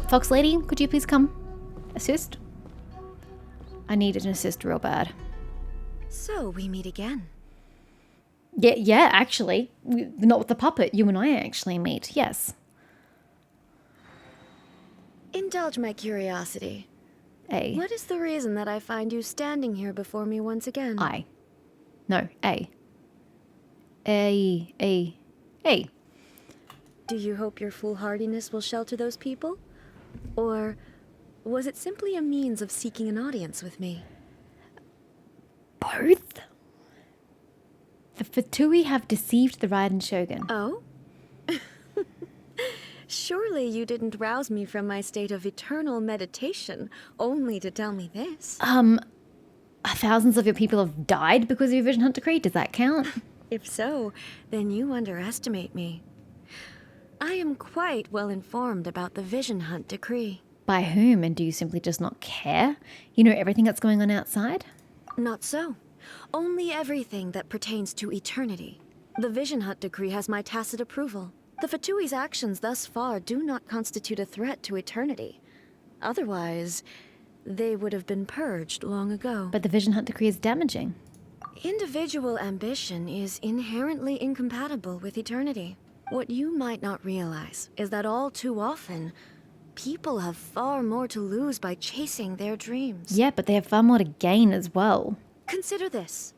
Fox Lady, could you please come assist? I need an assist real bad. So we meet again. Yeah, actually. Not with the puppet. You and I actually meet, yes. Indulge my curiosity. A. What is the reason that I find you standing here before me once again? I. No, A. A. Do you hope your foolhardiness will shelter those people? Or was it simply a means of seeking an audience with me? Both? The Fatui have deceived the Raiden Shogun. Oh? Surely you didn't rouse me from my state of eternal meditation only to tell me this. Thousands of your people have died because of your Vision Hunt decree. Does that count? If so, then you underestimate me. I am quite well informed about the Vision Hunt decree. By whom? And do you simply just not care? You know everything that's going on outside? Not so. Only everything that pertains to eternity. The Vision Hunt decree has my tacit approval. The Fatui's actions thus far do not constitute a threat to eternity. Otherwise, they would have been purged long ago. But the Vision Hunt decree is damaging. Individual ambition is inherently incompatible with eternity. What you might not realize is that all too often, people have far more to lose by chasing their dreams. Yeah, but they have far more to gain as well. Consider this.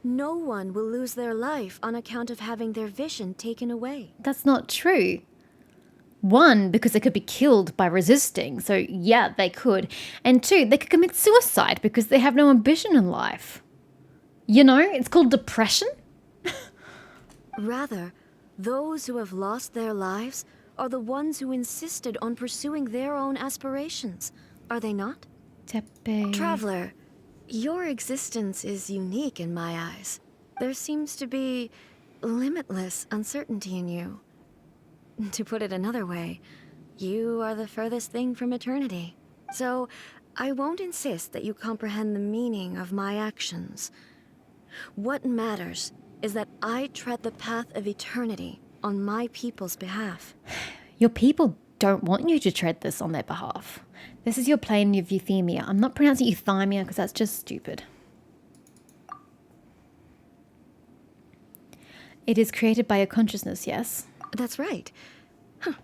No one will lose their life on account of having their vision taken away. That's not true. One, because they could be killed by resisting, so yeah, they could. And two, they could commit suicide because they have no ambition in life. You know, it's called depression. Rather, those who have lost their lives are the ones who insisted on pursuing their own aspirations, are they not? Tepe. Traveler, your existence is unique in my eyes. There seems to be limitless uncertainty in you. To put it another way, you are the furthest thing from eternity. So, I won't insist that you comprehend the meaning of my actions. What matters is that I tread the path of eternity on my people's behalf. Your people don't want you to tread this on their behalf. This is your plane of euthymia. I'm not pronouncing euthymia because that's just stupid. It is created by your consciousness, yes? That's right. Huh.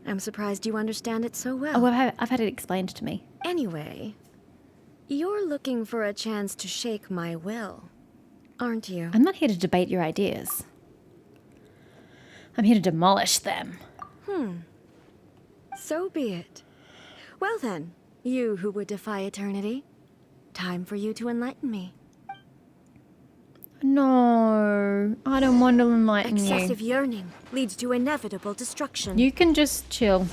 I'm surprised you understand it so well. Oh, I've had it explained to me. Anyway, you're looking for a chance to shake my will, aren't you? I'm not here to debate your ideas. I'm here to demolish them. So be it. Well then, you who would defy eternity, time for you to enlighten me. No, I don't want to enlighten you. Excessive yearning leads to inevitable destruction. You can just chill.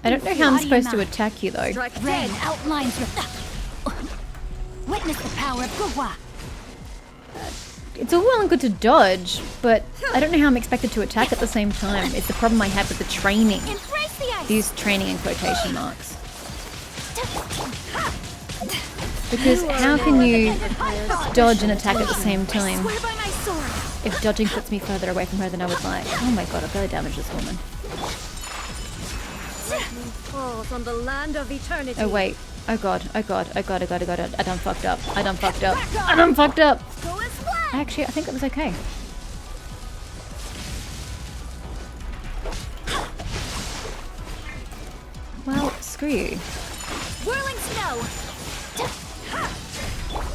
I don't know how I'm supposed to attack you though. Strike Red dead. outlines your... Witness the power of Gugwa. It's all well and good to dodge, but I don't know how I'm expected to attack at the same time. It's the problem I had with the training. Embrace the ice. Use training in quotation marks. Because how can you dodge and attack at the same time Swear by my sword. if dodging puts me further away from her than I would like? Oh my god, I've got to damage this woman. Falls on the land of eternity. Oh wait. Oh god. I done fucked up. I done fucked up. Go as one. Actually, I think it was okay. Well, screw you. Whirling snow.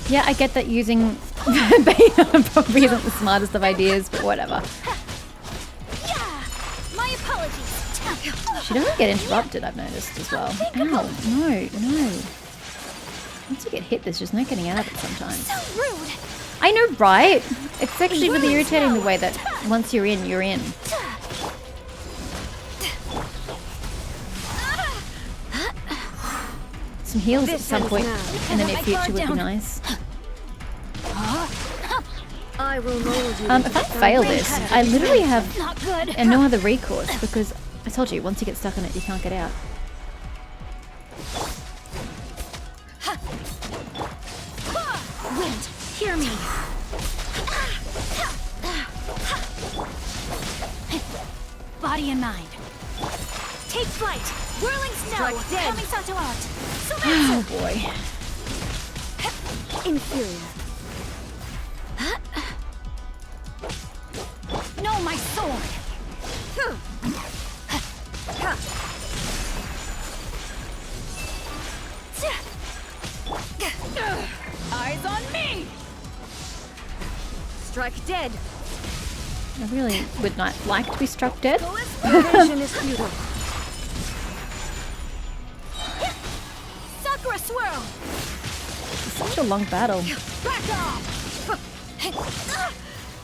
Yeah, I get that using Beta probably isn't the smartest of ideas, but whatever. Yeah. My apologies. She doesn't get interrupted, I've noticed as well. Ow, no. Once you get hit, there's just no getting out of it sometimes. So rude. I know, right? It's actually really irritating the way that once you're in, you're in. Some heals at some point in the near future would be nice. I will mold you. If I fail this, I literally have Not good. no other recourse because I told you, once you get stuck in it, you can't get out. Wind, hear me. Body and mind. Take flight. Whirling snow. Strike dead. Coming Sato art. Oh boy. Inferior. No, my sword. Eyes on me. Strike dead. I really would not like to be struck dead. Vision is futile. Sakura swirl. It's such a long battle. Back off.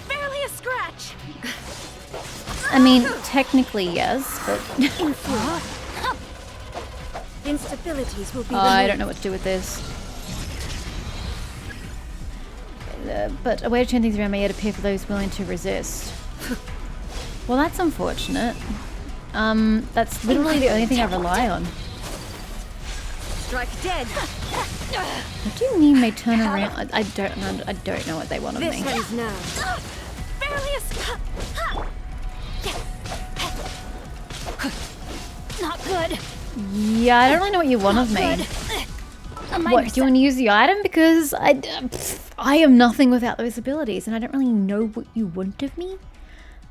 Barely a scratch. I mean, technically yes, but Instabilities will be I don't know what to do with this. But a way to turn things around may yet appear for those willing to resist. Well, that's unfortunate. That's literally the only thing I rely on. Strike dead. What do you mean they turn around? I don't know what they want of This me. ends now. Barely a Not good. Yeah, I don't really know what you want of me. What, do you want to use the item? Because I am nothing without those abilities, and I don't really know what you want of me.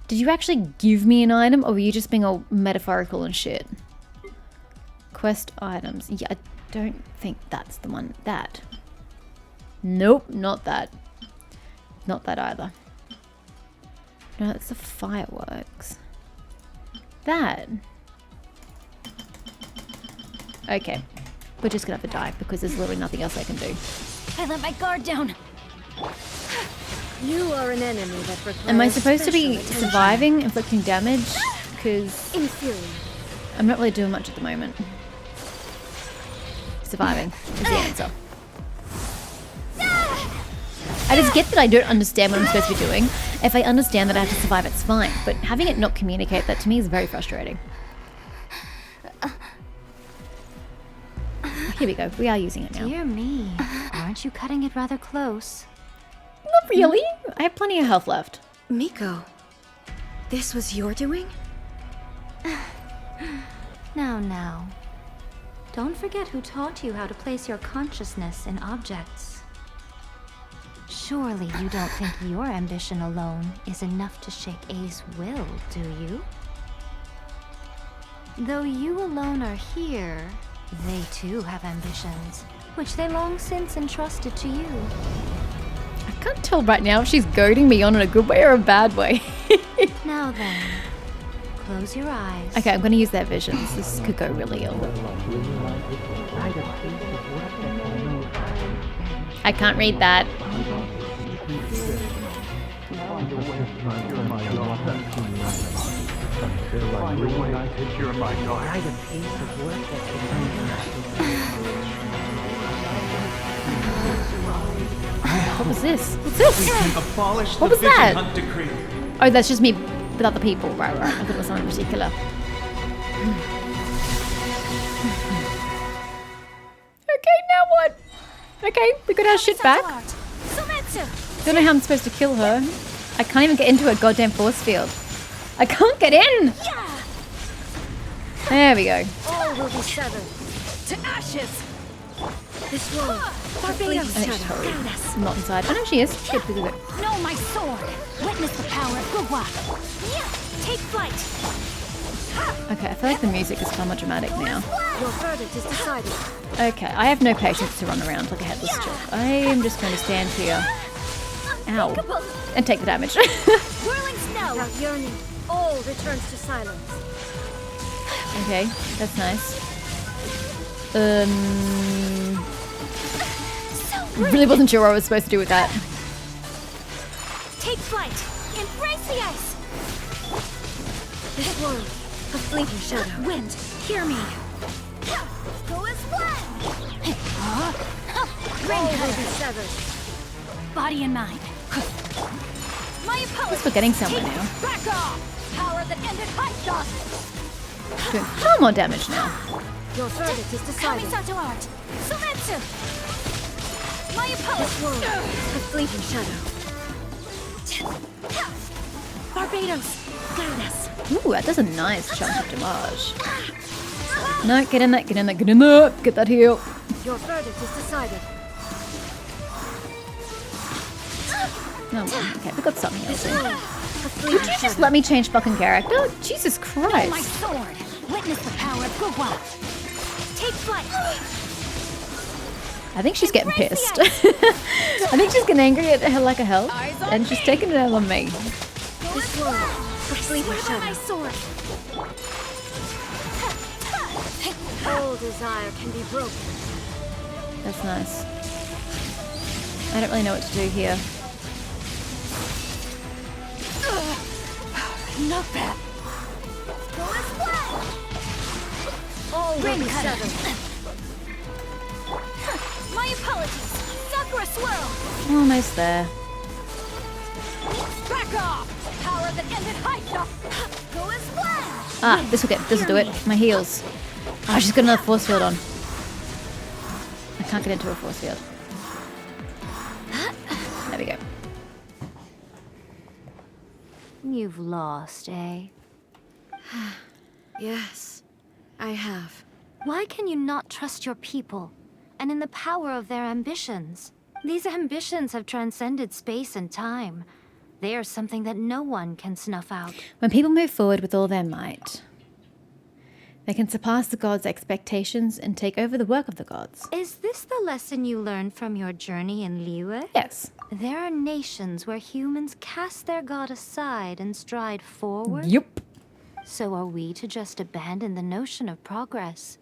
Did you actually give me an item, or were you just being all metaphorical and shit? Quest items. Yeah, I don't think that's the one. That. Nope, not that. Not that either. No, that's the fireworks. That. Okay. We're just gonna have to die because there's literally nothing else I can do. I let my guard down. You are an enemy that requires Am I supposed to be special attention. surviving, inflicting damage? Because Inferior. I'm not really doing much at the moment. Surviving is the answer. I just get that I don't understand what I'm supposed to be doing. If I understand that I have to survive, it's fine. But having it not communicate that to me is very frustrating. Here we go. We are using it now. Dear me, aren't you cutting it rather close? Not really. I have plenty of health left. Miko, this was your doing? Now. Don't forget who taught you how to place your consciousness in objects. Surely you don't think your ambition alone is enough to shake A's will, do you? Though you alone are here, they too have ambitions, which they long since entrusted to you. I can't tell right now if she's goading me on in a good way or a bad way. Now then, close your eyes. Okay, I'm going to use their visions. This could go really ill. I can't read that. What was this? What's this? What was that? Oh, that's just me with other people. Right. I thought it was something particular. Okay, now what? Okay, we got our shit back. Don't know how I'm supposed to kill her. I can't even get into her goddamn force field. I can't get in! There we go. All will be severed. To ashes. This world. Barbados I think she's shadow. probably not inside. Oh no, she is. Good. Know my sword. Witness the power of Gugwa. Take flight. Okay, I feel like the music is far more dramatic now. Your verdict is decided. Okay, I have no patience to run around like a headless chick. I am just going to stand here. Ow. And take the damage. Whirling snow. Without yearning, all returns to silence. Okay, that's nice. Really wasn't sure what I was supposed to do with that. Take flight. Embrace the ice. This world, a fleeting shadow. Wind, hear me. Go as one. All will be severed. Body and mind. My At opponent. least we're getting somewhere now. Back off. Power that ended hot dot. Doing far more damage now. Your verdict is decided. Kamisato art. Sumetsu. My opponent. This world, a fleeting shadow. torpedoes! Guide us! Ooh, that does a nice chunk of damage. No, get in there, get in there, get in there. Get that heal. Your verdict is decided. Oh, okay, we got something else in. A Could you just let me change fucking character? Jesus My Christ. sword! Witness the power of Gugwa! Take flight! I think she's getting pissed. I think she's getting angry at her lack of health. And she's taking it out on me. This world, the fleeting Swear by my shadow. sword! All desire can be broken. That's nice. I don't really know what to do here. Not bad. All will Ring be cutter. settled. My apologies! Sakura swirl! Almost there. Back off! Power that ended Hydra! Go and splash! Ah, this will do it. My heals. Oh, she's got another force field on. I can't get into a force field. There we go. You've lost, eh? Yes, I have. Why can you not trust your people and in the power of their ambitions? These ambitions have transcended space and time. They are something that no one can snuff out. When people move forward with all their might, they can surpass the gods' expectations and take over the work of the gods. Is this the lesson you learned from your journey in Liyue? Yes. There are nations where humans cast their god aside and stride forward. Yup. So are we to just abandon the notion of progress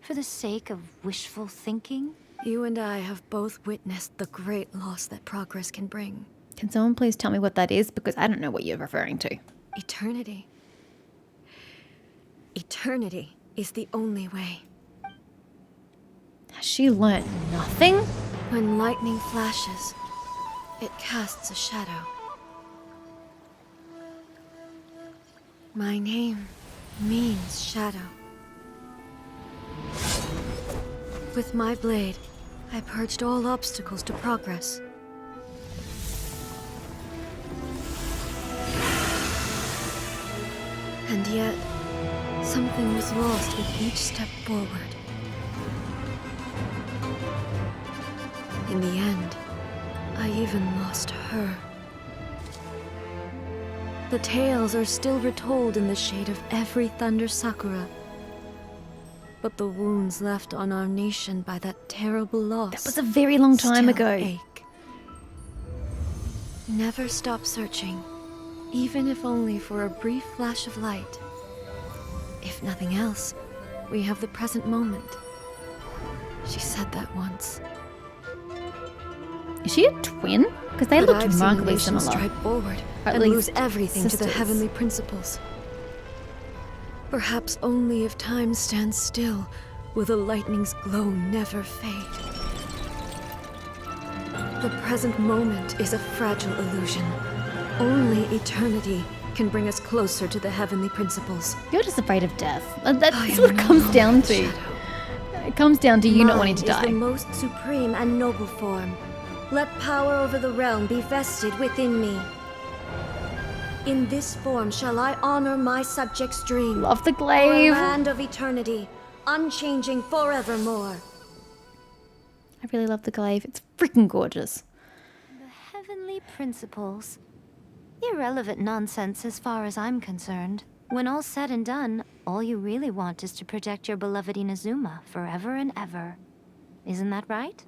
for the sake of wishful thinking? You and I have both witnessed the great loss that progress can bring. Can someone please tell me what that is? Because I don't know what you're referring to. Eternity. Eternity is the only way. Has she learnt nothing? When lightning flashes, it casts a shadow. My name means shadow. With my blade, I purged all obstacles to progress. And yet, something was lost with each step forward. In the end, I even lost her. The tales are still retold in the shade of every Thunder Sakura. But the wounds left on our nation by that terrible loss That was a very long time still ago. ache. Never stop searching, even if only for a brief flash of light. If nothing else, we have the present moment. She said that once. Is she a twin? Because they But looked I've seen a remarkably nation similar. stride forward At and lose least everything to the sisters. heavenly principles. Perhaps only if time stands still will the lightning's glow never fade. The present moment is a fragile illusion. Only eternity can bring us closer to the heavenly principles. You're just afraid of death. I That's am what it no comes longer down the to. shadow. It comes down to you not wanting to Mine is the die. most supreme and noble form. Let power over the realm be vested within me. In this form shall I honor my subjects' dream. Love the For a glaive. land of eternity, unchanging forevermore. I really love the glaive. It's freaking gorgeous. The heavenly principles. Irrelevant nonsense as far as I'm concerned. When all's said and done, all you really want is to protect your beloved Inazuma forever and ever. Isn't that right?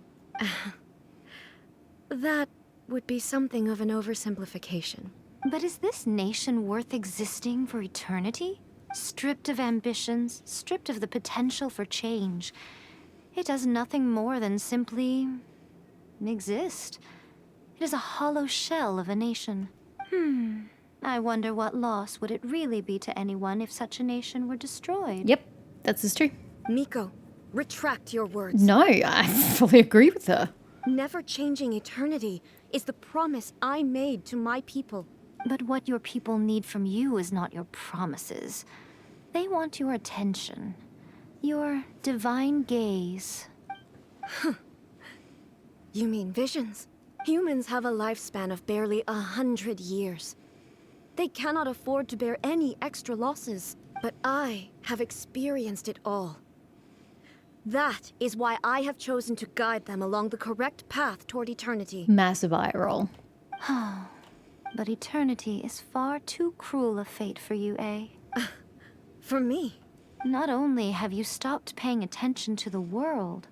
That would be something of an oversimplification. But is this nation worth existing for eternity? Stripped of ambitions, stripped of the potential for change. It does nothing more than simply exist. It is a hollow shell of a nation. I wonder what loss would it really be to anyone if such a nation were destroyed? Yep, that's just true. Miko, retract your words. No, I fully agree with her. Never changing eternity is the promise I made to my people. But what your people need from you is not your promises. They want your attention. Your divine gaze. You mean visions? Humans have a lifespan of barely 100 years. They cannot afford to bear any extra losses. But I have experienced it all. That is why I have chosen to guide them along the correct path toward eternity. Massive eye roll. But eternity is far too cruel a fate for you, eh? For me. Not only have you stopped paying attention to the world,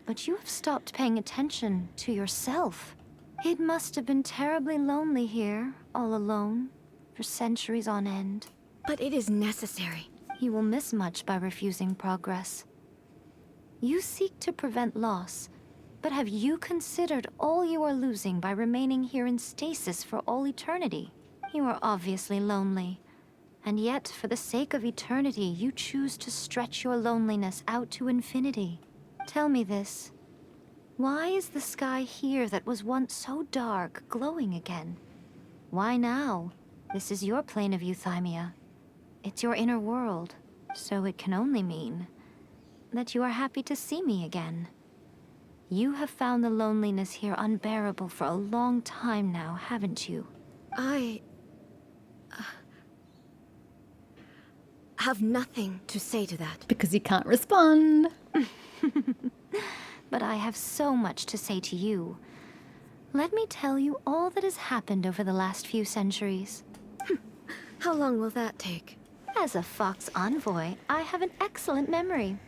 but you have stopped paying attention to yourself. It must have been terribly lonely here, all alone, for centuries on end. But it is necessary. You will miss much by refusing progress. You seek to prevent loss, but have you considered all you are losing by remaining here in stasis for all eternity? You are obviously lonely, and yet for the sake of eternity, you choose to stretch your loneliness out to infinity. Tell me this. Why is the sky here that was once so dark glowing again? Why now? This is your plane of euthymia. It's your inner world, so it can only mean that you are happy to see me again. You have found the loneliness here unbearable for a long time now, haven't you? I have nothing to say to that. Because you can't respond. But I have so much to say to you. Let me tell you all that has happened over the last few centuries. How long will that take? As a Fox envoy, I have an excellent memory.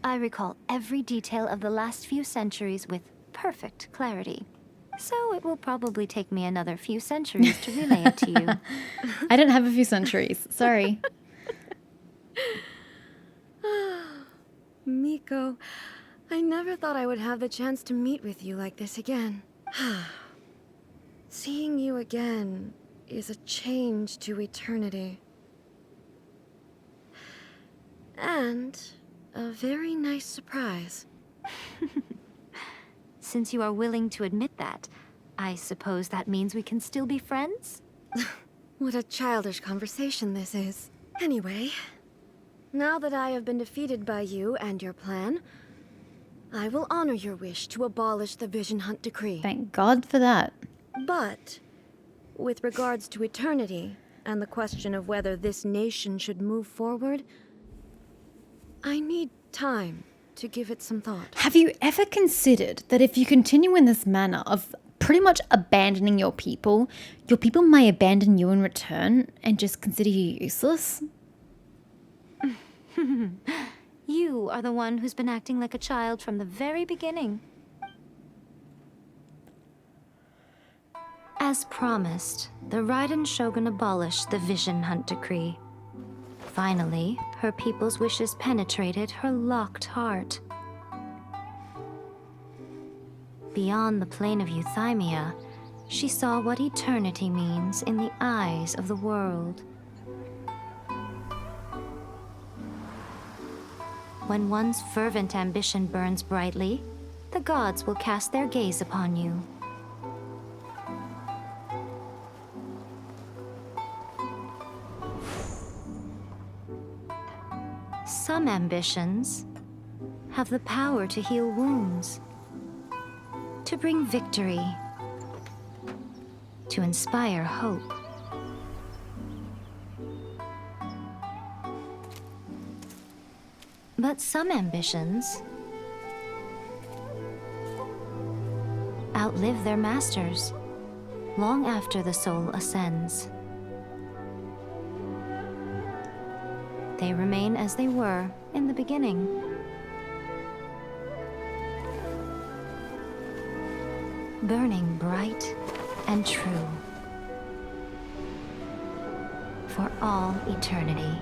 I recall every detail of the last few centuries with perfect clarity. So it will probably take me another few centuries to relay it to you. I don't have a few centuries. Sorry. Miko, I never thought I would have the chance to meet with you like this again. Seeing you again is a change to eternity. And a very nice surprise. Since you are willing to admit that, I suppose that means we can still be friends? What a childish conversation this is. Anyway, now that I have been defeated by you and your plan, I will honor your wish to abolish the Vision Hunt Decree. Thank God for that. But, with regards to eternity, and the question of whether this nation should move forward, I need time to give it some thought. Have you ever considered that if you continue in this manner of pretty much abandoning your people may abandon you in return and just consider you useless? You are the one who's been acting like a child from the very beginning. As promised, the Raiden Shogun abolished the Vision Hunt Decree. Finally, her people's wishes penetrated her locked heart. Beyond the plane of euthymia, she saw what eternity means in the eyes of the world. When one's fervent ambition burns brightly, the gods will cast their gaze upon you. Some ambitions have the power to heal wounds, to bring victory, to inspire hope. But some ambitions outlive their masters long after the soul ascends. They remain as they were in the beginning. Burning bright and true for all eternity.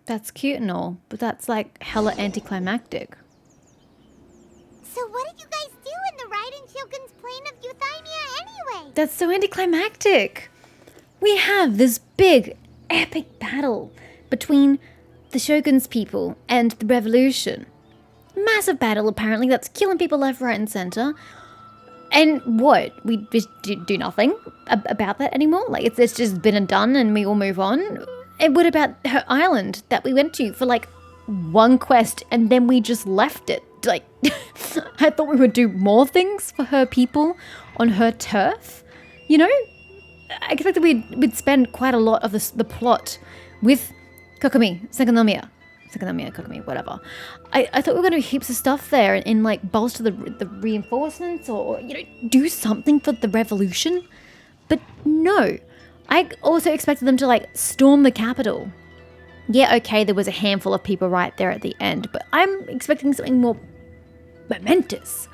That's cute and all, but that's like hella anticlimactic. So what did you guys do in the Raiden Shogun's plane of euthymia anyway? That's so anticlimactic. We have this big, epic battle between the Shogun's people and the revolution. Massive battle, apparently, that's killing people left, right, and center. And what? We just do nothing about that anymore? Like, it's just been and done and we all move on? And what about her island that we went to for, like, one quest and then we just left it. Like, I thought we would do more things for her people on her turf. You know? I expected we'd spend quite a lot of the plot with Kokomi, Kokomi, whatever. I thought we were going to do heaps of stuff there and like bolster the reinforcements or, you know, do something for the revolution. But no. I also expected them to like storm the capital. Yeah, okay, there was a handful of people right there at the end, but I'm expecting something more momentous.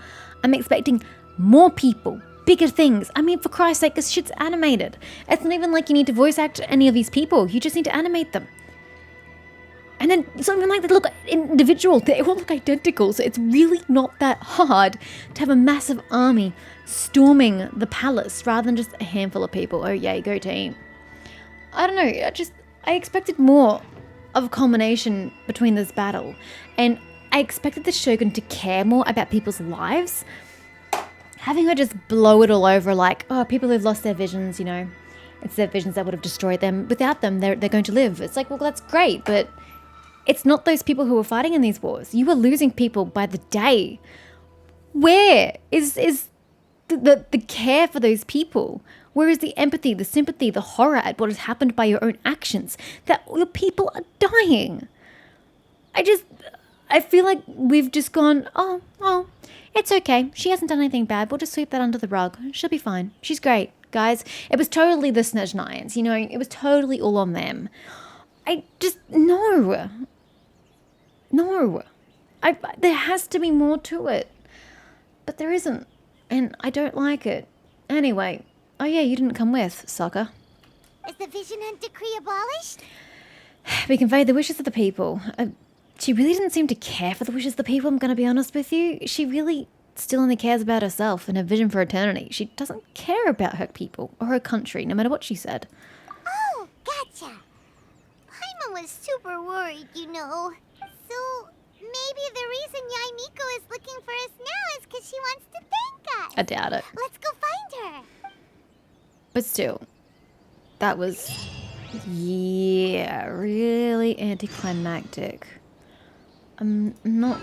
I'm expecting more people, bigger things. I mean, for Christ's sake, this shit's animated. It's not even like you need to voice act any of these people. You just need to animate them. And then it's not even like they look individual. They all look identical. So it's really not that hard to have a massive army storming the palace rather than just a handful of people. Oh, yay, go team. I don't know. I expected more of a culmination between this battle. And I expected the Shogun to care more about people's lives. Having her just blow it all over like, oh, people who've lost their visions, you know. It's their visions that would have destroyed them. Without them, they're going to live. It's like, well, that's great, but it's not those people who were fighting in these wars. You were losing people by the day. Where is the care for those people? Where is the empathy, the sympathy, the horror at what has happened by your own actions? That your people are dying. I feel like we've just gone, oh, it's okay. She hasn't done anything bad. We'll just sweep that under the rug. She'll be fine. She's great, guys. It was totally the Snezhnayans, you know. It was totally all on them. No. There has to be more to it. But there isn't. And I don't like it. Anyway, oh yeah, you didn't come with, sucker. Is the Vision Hunt decree abolished? We conveyed the wishes of the people. She really didn't seem to care for the wishes of the people, I'm going to be honest with you. She really still only cares about herself and her vision for eternity. She doesn't care about her people or her country, no matter what she said. Oh, gotcha. Paimon was super worried, you know. So maybe the reason Yae Miko is looking for us now is because she wants to thank us. I doubt it. Let's go find her. But still, that was, yeah, really anticlimactic. I'm not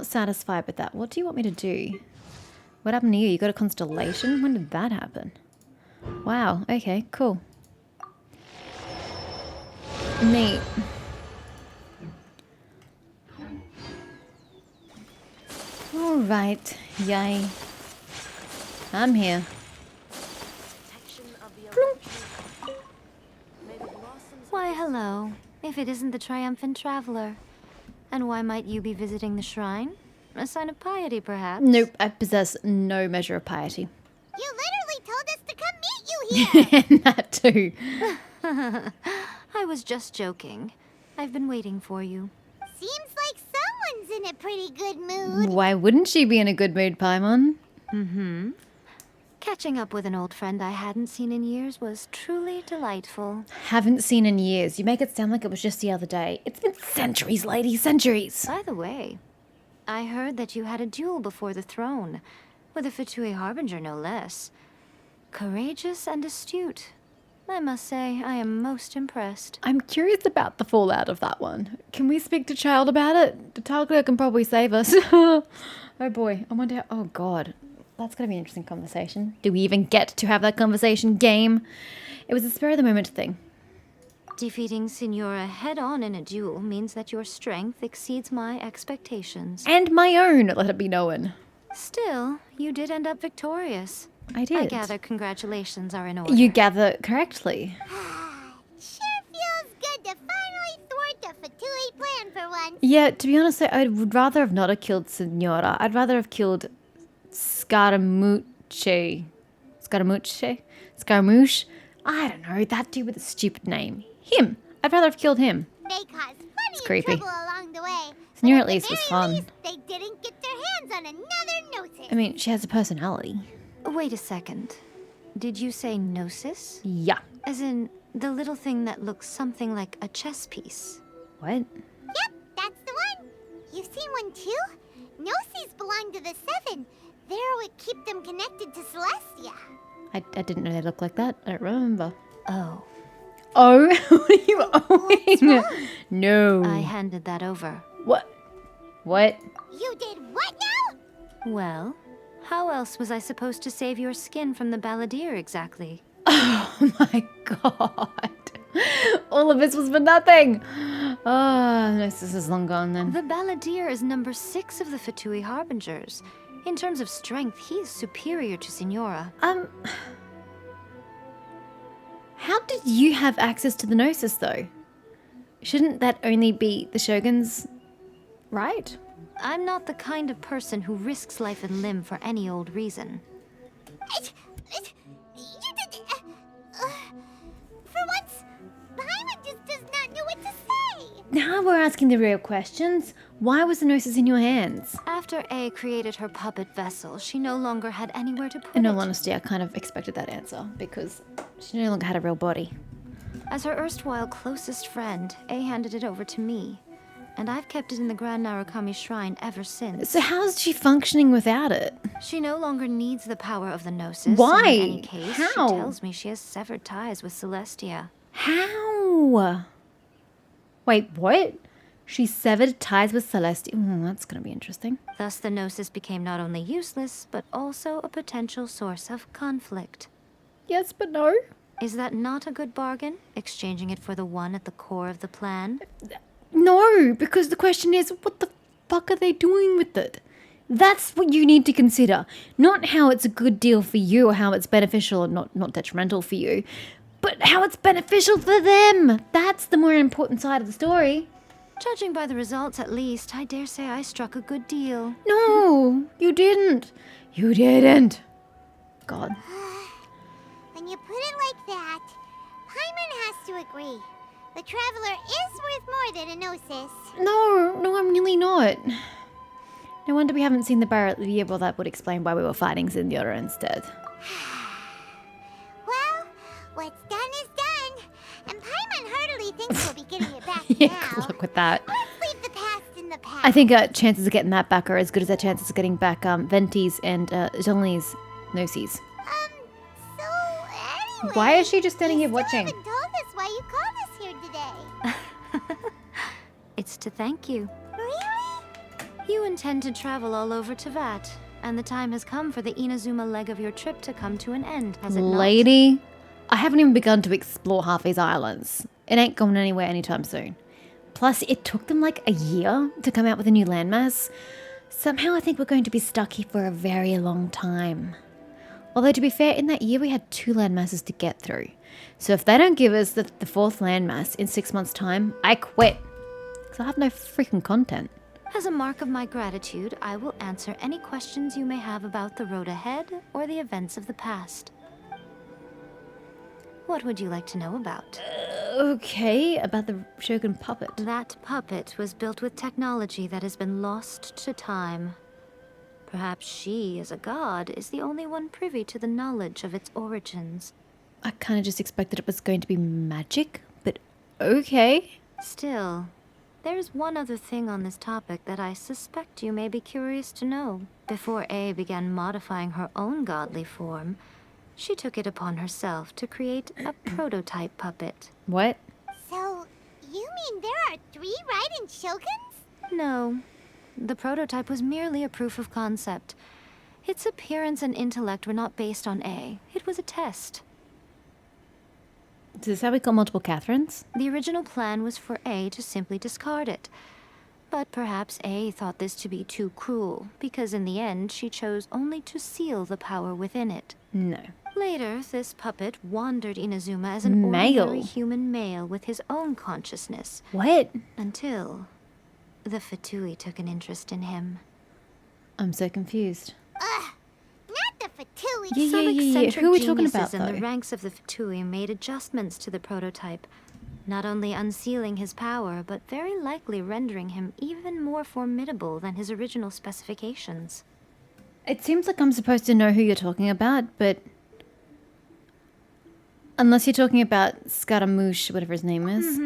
satisfied with that. What do you want me to do? What happened to you? You got a constellation? When did that happen? Wow, okay, cool. Neat. Alright, yay. I'm here. Why, hello. If it isn't the triumphant traveler. And why might you be visiting the shrine? A sign of piety, perhaps? Nope, I possess no measure of piety. You literally told us to come meet you here. And that too. I was just joking. I've been waiting for you. Seems like someone's in a pretty good mood. Why wouldn't she be in a good mood, Paimon? Mm-hmm. Catching up with an old friend I hadn't seen in years was truly delightful. Haven't seen in years. You make it sound like it was just the other day. It's been centuries, lady, centuries. By the way, I heard that you had a duel before the throne, with a Fatui Harbinger no less. Courageous and astute. I must say, I am most impressed. I'm curious about the fallout of that one. Can we speak to Child about it? The Targa can probably save us. Oh boy, I wonder how... Oh god. That's going to be an interesting conversation. Do we even get to have that conversation, game? It was a spur of the moment thing. Defeating Signora head-on in a duel means that your strength exceeds my expectations. And my own, let it be known. Still, you did end up victorious. I did. I gather congratulations are in order. You gather correctly. Sure feels good to finally thwart the Fatui plan for once. Yeah, to be honest, I would rather have not have killed Signora. I'd rather have killed Scaramouche. Scaramouche? I don't know, that dude with a stupid name. Him. I'd rather have killed him. They caused plenty of creepy. trouble along the way. Signora but at least was the fun. very least, they didn't get their hands on another notice. I mean, she has a personality. Wait a second. Did you say gnosis? Yeah. As in, the little thing that looks something like a chess piece. What? Yep, that's the one. You've seen one too? Gnosis belong to the Seven. They're what keep them connected to Celestia. I didn't know they looked like that. I don't remember. Oh. Oh, what are you owing? No. I handed that over. What? What? You did what now? Well, how else was I supposed to save your skin from the balladeer exactly? Oh my god. All of this was for nothing. Oh, no, this is long gone then. The balladeer is number 6 of the Fatui Harbingers. In terms of strength, he is superior to Signora. How did you have access to the Gnosis, though? Shouldn't that only be the Shogun's right? I'm not the kind of person who risks life and limb for any old reason. For once, Paimon just does not know what to say. Now we're asking the real questions. Why was the Gnosis in your hands? After A created her puppet vessel, she no longer had anywhere to put In it. all honesty, I kind of expected that answer because she no longer had a real body. As her erstwhile closest friend, A handed it over to me, and I've kept it in the Grand Narukami Shrine ever since. So how's she functioning without it? She no longer needs the power of the Gnosis. Why? In any case, How? she tells me she has severed ties with Celestia. How? Wait, what? She severed ties with Celestia. That's gonna be interesting. Thus, the Gnosis became not only useless, but also a potential source of conflict. Yes, but no. Is that not a good bargain, exchanging it for the one at the core of the plan? No, because the question is, what the fuck are they doing with it? That's what you need to consider. Not how it's a good deal for you or how it's beneficial or not detrimental for you, but how it's beneficial for them. That's the more important side of the story. Judging by the results, at least, I dare say I struck a good deal. No, you didn't. You didn't. God. When you put it like that, Paimon has to agree. The Traveler is worth more than a Gnosis. No, I'm really not. No wonder we haven't seen the Barret Year. Well, that would explain why we were fighting Signora instead. Well, what's done is done. And Paimon heartily thinks we'll be getting it back Yeah, now. good luck with that. Let's leave the past in the past. I think chances of getting that back are as good as our chances of getting back Venti's and Zhongli's Gnosis. So, anyway... Why is she just standing here you still watching? haven't told us why you called us here today. It's to thank you. Really? You intend to travel all over Teyvat, and the time has come for the Inazuma leg of your trip to come to an end, has it not? Lady, I haven't even begun to explore half these islands. It ain't going anywhere anytime soon. Plus, it took them like a year to come out with a new landmass. Somehow I think we're going to be stuck here for a very long time. Although, to be fair, in that year we had 2 landmasses to get through. So if they don't give us the 4th landmass in 6 months' time, I quit. Because I have no freaking content. As a mark of my gratitude, I will answer any questions you may have about the road ahead or the events of the past. What would you like to know about? Okay, about the Shogun puppet. That puppet was built with technology that has been lost to time. Perhaps she, as a god, is the only one privy to the knowledge of its origins. I kind of just expected it was going to be magic, but okay. Still, there is one other thing on this topic that I suspect you may be curious to know. Before A began modifying her own godly form, she took it upon herself to create a prototype puppet. What? So, you mean there are 3 Raiden Shoguns? No, the prototype was merely a proof of concept. Its appearance and intellect were not based on A. It was a test. Is this how we got multiple Catherines? The original plan was for A to simply discard it. But perhaps A thought this to be too cruel, because in the end she chose only to seal the power within it. No. Later, this puppet wandered Inazuma as an Male. ordinary human male with his own consciousness, What? until the Fatui took an interest in him. I'm so confused. Not the Fatui. Yeah, Some eccentric Who are we talking geniuses about, in the though? ranks of the Fatui made adjustments to the prototype, not only unsealing his power, but very likely rendering him even more formidable than his original specifications. It seems like I'm supposed to know who you're talking about, but... Unless you're talking about Scaramouche, whatever his name is.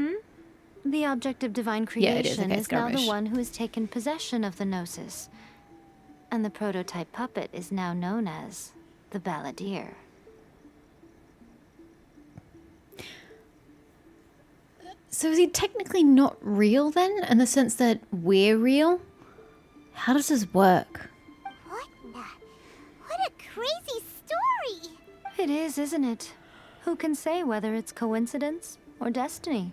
The object of divine Yeah, it is. creation Okay, is now the Scaramouche. one who has taken possession of the Gnosis. And the prototype puppet is now known as the Balladeer. So is he technically not real then, in the sense that we're real? How does this work? What a crazy story! It is, isn't it? Who can say whether it's coincidence or destiny?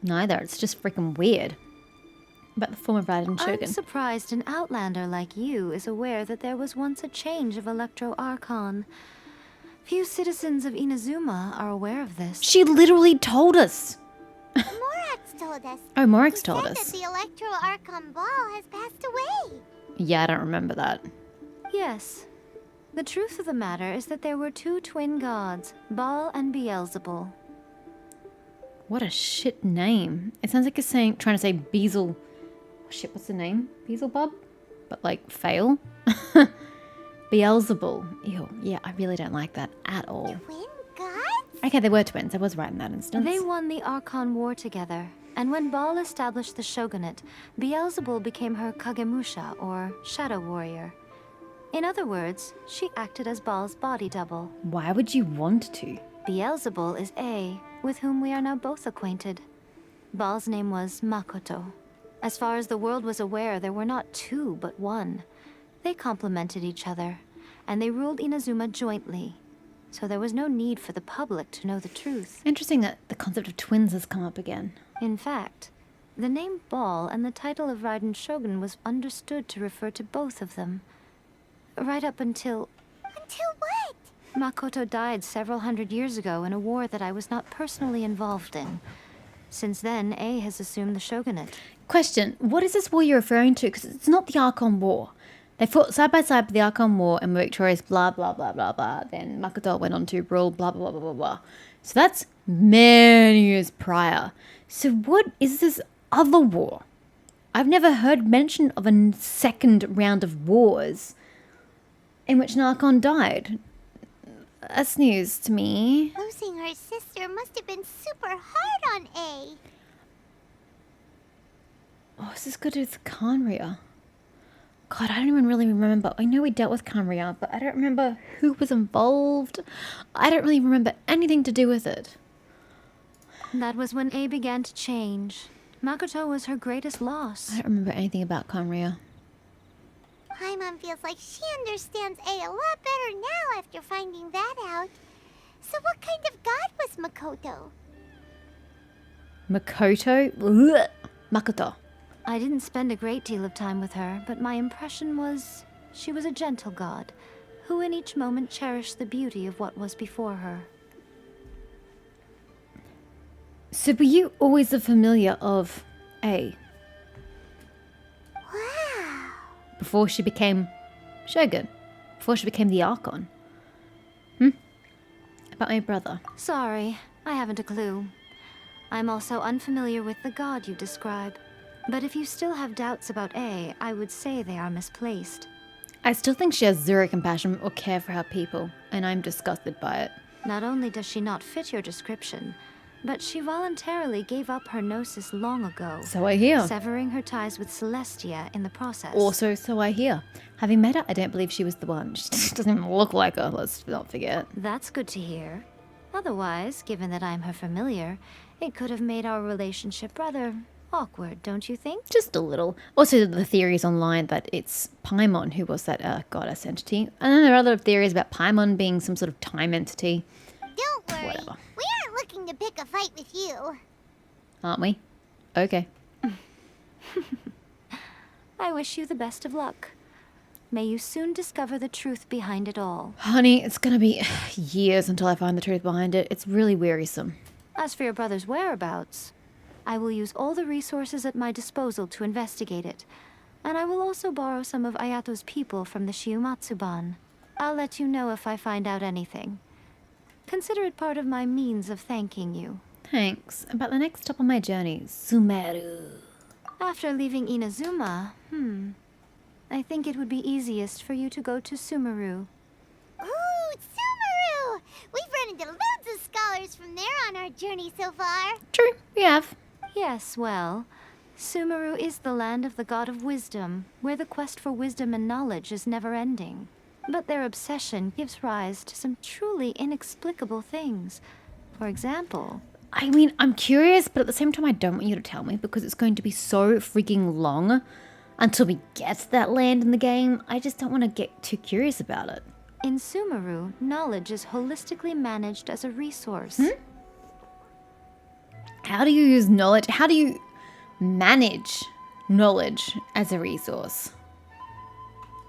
Neither, it's just freaking weird. About the former Raiden Shogun. I'm surprised an outlander like you is aware that there was once a change of Electro Archon. Few citizens of Inazuma are aware of this. She literally told us! Morax told us. Oh, Morax He told said us. that the Electro Archon Ball has passed away. Yeah, I don't remember that. Yes. The truth of the matter is that there were two twin gods, Baal and Beelzebul. What a shit name. It sounds like it's trying to say Beelzebub. Oh, shit, what's the name? Beelzebub? But like, fail? Beelzebul. Ew, yeah, I really don't like that at all. Twin gods? Okay, they were twins. I was right in that instance. They won the Archon War together, and when Baal established the shogunate, Beelzebul became her Kagemusha, or shadow warrior. In other words, she acted as Baal's body double. Why would you want to? Beelzebul is A, with whom we are now both acquainted. Baal's name was Makoto. As far as the world was aware, there were not two, but one. They complemented each other, and they ruled Inazuma jointly. So there was no need for the public to know the truth. Interesting that the concept of twins has come up again. In fact, the name Baal and the title of Raiden Shogun was understood to refer to both of them. Right up until Until what? Makoto died several hundred years ago in a war that I was not personally involved in. Since then, A has assumed the shogunate. Question, what is this war you're referring to? Because it's not the Archon War. They fought side by side with the Archon War and were victorious, blah, blah, blah, blah, blah. Then Makoto went on to rule, blah, blah, blah, blah, blah. So that's many years prior. So what is this other war? I've never heard mention of a second round of wars in which an Archon died. That's news to me. Losing her sister must have been super hard on A. Oh, is this good with Kanria? God, I don't even really remember. I know we dealt with Kanria, but I don't remember who was involved. I don't really remember anything to do with it. That was when A began to change. Makoto was her greatest loss. I don't remember anything about Kanria. Paimon feels like she understands A lot better now after finding that out. So what kind of god was Makoto? Makoto? Ugh. Makoto. I didn't spend a great deal of time with her, but my impression was she was a gentle god, who in each moment cherished the beauty of what was before her. So were you always a familiar of A? Wow. Before she became Shogun? Before she became the Archon? About my brother? Sorry, I haven't a clue. I'm also unfamiliar with the god you describe. But if you still have doubts about A, I would say they are misplaced. I still think she has zero compassion or care for her people, and I'm disgusted by it. Not only does she not fit your description, but she voluntarily gave up her gnosis long ago, So I hear. severing her ties with Celestia in the process. Also, so I hear. Having met her, I don't believe she was the one. She doesn't even look like her, let's not forget. That's good to hear. Otherwise, given that I'm her familiar, it could have made our relationship rather awkward, don't you think? Just a little. Also, the theories online that it's Paimon who was that goddess entity. And then there are other theories about Paimon being some sort of time entity. Don't worry. Whatever. We aren't looking to pick a fight with you. Aren't we? Okay. I wish you the best of luck. May you soon discover the truth behind it all. Honey, it's gonna be years until I find the truth behind it. It's really wearisome. As for your brother's whereabouts, I will use all the resources at my disposal to investigate it, and I will also borrow some of Ayato's people from the Shiumatsuban. I'll let you know if I find out anything. Consider it part of my means of thanking you. Thanks. About the next stop on my journey, Sumeru. After leaving Inazuma, I think it would be easiest for you to go to Sumeru. Ooh, Sumeru! We've run into loads of scholars from there on our journey so far. True, we have. Yes, well, Sumeru is the land of the god of wisdom, where the quest for wisdom and knowledge is never-ending. But their obsession gives rise to some truly inexplicable things. For example, I mean, I'm curious, but at the same time, I don't want you to tell me because it's going to be so freaking long until we get to that land in the game. I just don't want to get too curious about it. In Sumeru, knowledge is holistically managed as a resource. How do you use knowledge? How do you manage knowledge as a resource?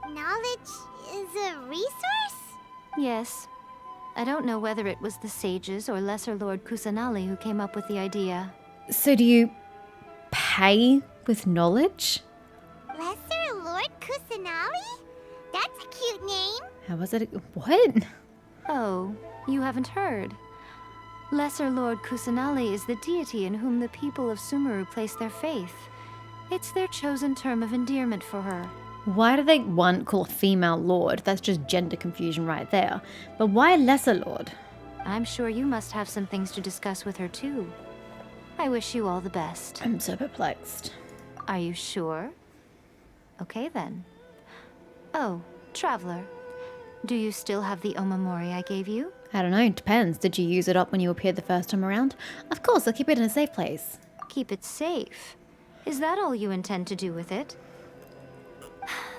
Knowledge is a resource? Yes. I don't know whether it was the sages or Lesser Lord Kusanali who came up with the idea. So do you pay with knowledge? Lesser Lord Kusanali? That's a cute name. How was it? What? Oh, you haven't heard. Lesser Lord Kusanali is the deity in whom the people of Sumeru place their faith. It's their chosen term of endearment for her. Why do they, one, call a female lord? That's just gender confusion right there. But why lesser lord? I'm sure you must have some things to discuss with her too. I wish you all the best. I'm so perplexed. Are you sure? Okay then. Oh, Traveler. Do you still have the Omamori I gave you? I don't know, it depends. Did you use it up when you appeared the first time around? Of course, I'll keep it in a safe place. Keep it safe. Is that all you intend to do with it?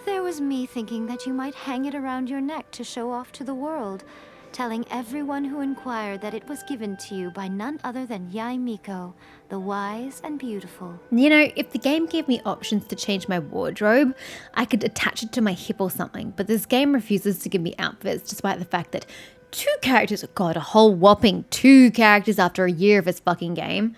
There was me thinking that you might hang it around your neck to show off to the world, telling everyone who inquired that it was given to you by none other than Yae Miko, the wise and beautiful. You know, if the game gave me options to change my wardrobe, I could attach it to my hip or something, but this game refuses to give me outfits despite the fact that two characters, God, a whole whopping 2 characters after a year of this fucking game,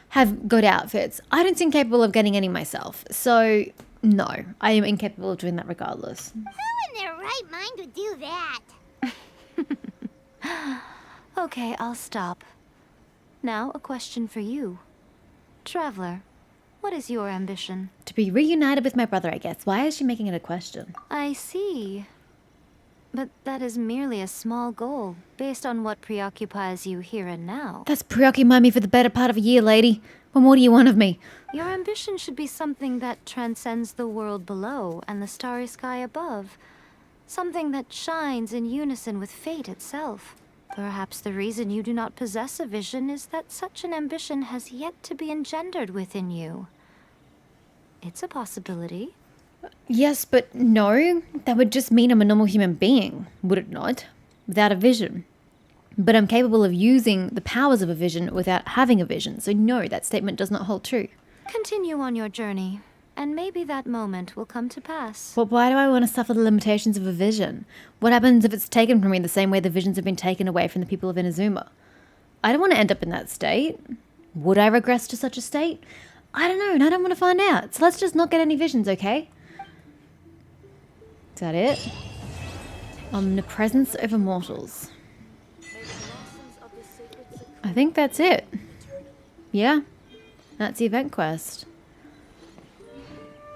have good outfits. I don't seem capable of getting any myself, so no, I am incapable of doing that regardless. Who in their right mind would do that? Okay, I'll stop. Now, a question for you. Traveler, what is your ambition? To be reunited with my brother, I guess. Why is she making it a question? I see. But that is merely a small goal, based on what preoccupies you here and now. That's preoccupied me for the better part of a year, lady. What more do you want of me? Your ambition should be something that transcends the world below and the starry sky above. Something that shines in unison with fate itself. Perhaps the reason you do not possess a vision is that such an ambition has yet to be engendered within you. It's a possibility. Yes, but no. That would just mean I'm a normal human being, would it not? Without a vision. But I'm capable of using the powers of a vision without having a vision, so no, that statement does not hold true. Continue on your journey, and maybe that moment will come to pass. But why do I want to suffer the limitations of a vision? What happens if it's taken from me the same way the visions have been taken away from the people of Inazuma? I don't want to end up in that state. Would I regress to such a state? I don't know, and I don't want to find out. So let's just not get any visions, okay? Is that it? Omnipresence over mortals. I think that's it. Yeah, that's the event quest.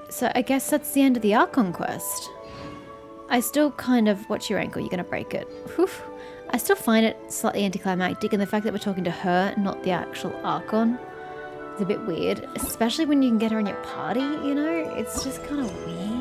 So I guess that's the end of the Archon quest. I still kind of... Watch your ankle, you're going to break it. Whew. I still find it slightly anticlimactic, and the fact that we're talking to her, not the actual Archon, is a bit weird. Especially when you can get her in your party, you know? It's just kind of weird.